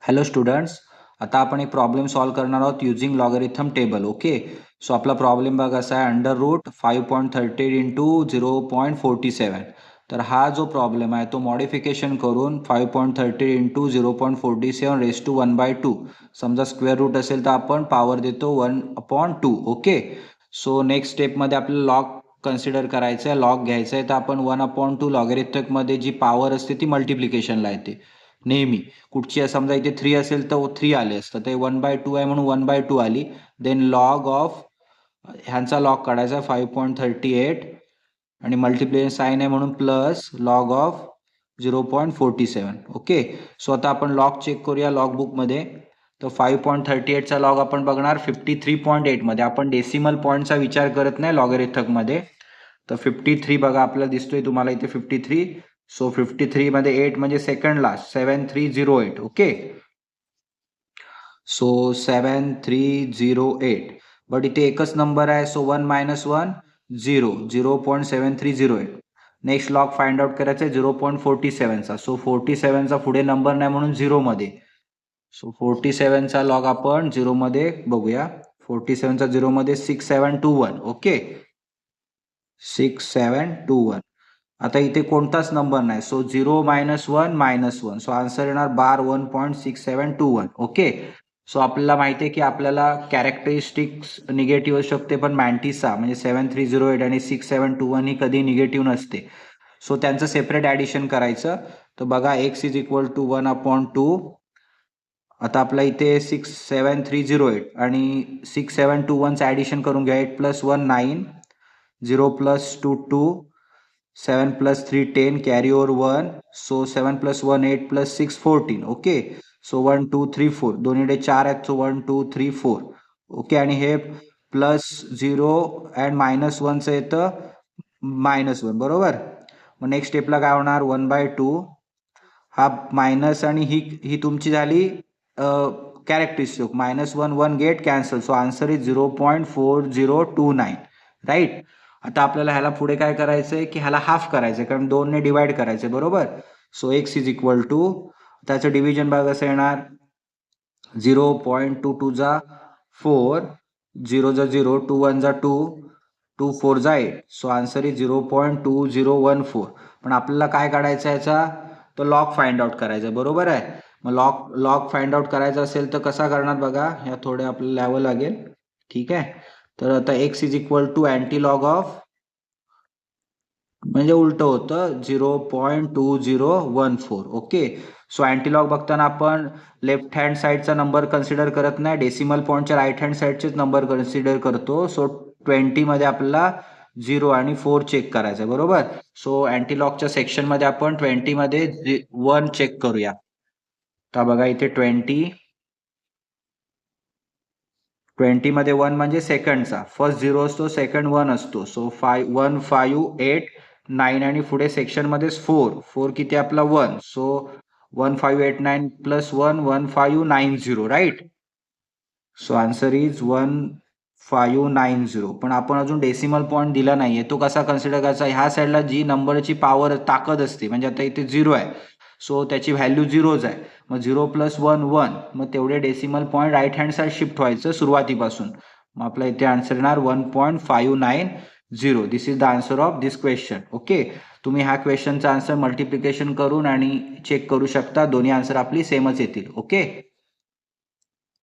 Hello students, आता आपण एक प्रॉब्लेम सॉल्व करणार आहोत using logarithm table. Okay, so आपला प्रॉब्लेम बघा असा आहे, अंडर रूट 5.30 इंटू 0.47. तर हा जो प्रॉब्लेम आहे तो मॉडिफिकेशन करून 5.30 इंटू 0.47 रेस टू 1/2. समजा स्क्वेअर रूट असेल तर आपण पॉवर देतो 1/2. ओके, सो नेक्स्ट स्टेपमध्ये आपल्याला लॉग कन्सिडर करायचं आहे, लॉग घ्यायचं आहे. तर आपण 1/2 लॉगरिथममध्ये जी पॉवर असते ती मल्टिप्लिकेशनला येते नेहमी. कुठची समजा इथे 3 असेल तर 3 आले असतं, ते 1/2 आहे म्हणून 1/2 आली. देन लॉग ऑफ ह्यांचा लॉग काढायचा 5.38 आणि मल्टिप्लिकेशन साइन आहे म्हणून plus log of 0.47. Okay, so आता आपण लॉग चेक करूया लॉग बुकमध्ये. तर 5.38चा लॉग आपण बघणार 53.8 मध्ये. आपण डेसिमल पॉईंटचा विचार करत नाही लॉगरिथममध्ये. तर 53 बघा आपल्याला दिसतोय तुम्हाला इथे 53. सो 53 मध्ये 8 म्हणजे second last 7308. Okay, so 7308. But इथे एकच नंबर आहे, so 1 minus 1 0, 0.7308. Next log find out करायचं आहे 0.47चा. सो 47चा पुढे नंबर नाही म्हणून 0 मध्ये. सो 47चा लॉग आपण 0 मध्ये बघूया. 47चा 0 मध्ये 6721. ओके, 6721. आता इथे कोणताच नंबर नाही, so 0 minus 1 minus 1. So answer येणार बार 1.6721. ओके, सो आपल्याला माहिती आहे की आपल्याला कॅरेक्टरिस्टिक्स निगेटिव्ह असू शकते, पण मॅन्टिसा म्हणजे 7308 आणि 6721 ही कधी निगेटिव्ह नसते. सो त्यांचं सेपरेट ॲडिशन करायचं. तर बघा x इज इक्वल टू 1/2. आता आपला इथे 67308 आणि 6721चं ॲडिशन करून घ्या. 8 plus 1 9, 0 plus 2 2, 7 plus 3 10, carry over 1. So 7 plus 1 8 plus 6 14. Okay, so 1 2 3 4 दोन्हीकडे 4 आहेत, सो 1 2 3 4. ओके, आणि हे प्लस 0 अँड मायनस 1चं येतं -1 बरोबर. मग नेक्स्ट स्टेपला काय होणार 1/2. हा मायनस आणि ही ही तुमची झाली characteristic. -1 1 get cancel. So answer is 0.4029. Right. आता आपल्याला ह्याला पुढे काय करायचं आहे की ह्याला हाफ करायचं आहे, कारण 2ने डिवाइड करायचं आहे बरोबर. So x is equal to त्याचं डिव्हिजन बघा कसं येणार 0.22 जा 4, 0 जा 0, 2 1 जा 2, 2 4 जा 8. So answer is 0.2014. पण आपल्याला काय काढायचं आहे याचा, तो लॉग फाइंड आउट करायचा बरोबर आहे. मग लॉग फाइंड आउट करायचा असेल तर कसा करणार बघा, ह्या थोडे आपल्याला लिहावं लागेल. ठीक आहे, तर आता x is equal to antilog of म्हणजे उलटं होतं 0.2014. ओके, सो अँटीलॉग बघताना आपण लेफ्ट हँड साईडचा नंबर कन्सिडर करत नाही, डेसिमल पॉईंटच्या राईट हँड साईडचेच नंबर कन्सिडर करतो. सो 20 मध्ये आपल्याला 0 आणि 4 चेक करायचं बरोबर. सो अँटीलॉगच्या सेक्शनमध्ये आपण 20 मध्ये 1 चेक करूया. तर बघा इथे 20 मध्ये 1 म्हणजे सेकंडचा फर्स्ट 0 असतो, सेकंड 1 असतो. सो 1 5 8 9 आणि पुढे सेक्शन मध्ये 4 किती आपला 1. So 1589 plus 1 1590. Right. So answer is 1590. पण आपण अजून डेसिमल पॉईंट दिला नाहीये, तो कसा कन्सिडर करायचा, ह्या साईडला जी नंबरची पॉवर ताकद असते, म्हणजे आता इथे 0 आहे, सो त्याची व्हॅल्यू 0च आहे. मग 0 प्लस 1 1, मग तेवढे decimal point right hand side shift व्हायचं सुरुवातीपासून. मग आपला इथे आन्सर येणार 1.590. This is the answer of this question. Okay, तुम्ही ह्या क्वेश्चनचा आन्सर मल्टिप्लिकेशन करून आणि चेक करू शकता, दोन्ही आन्सर आपली सेमच येतील. ओके.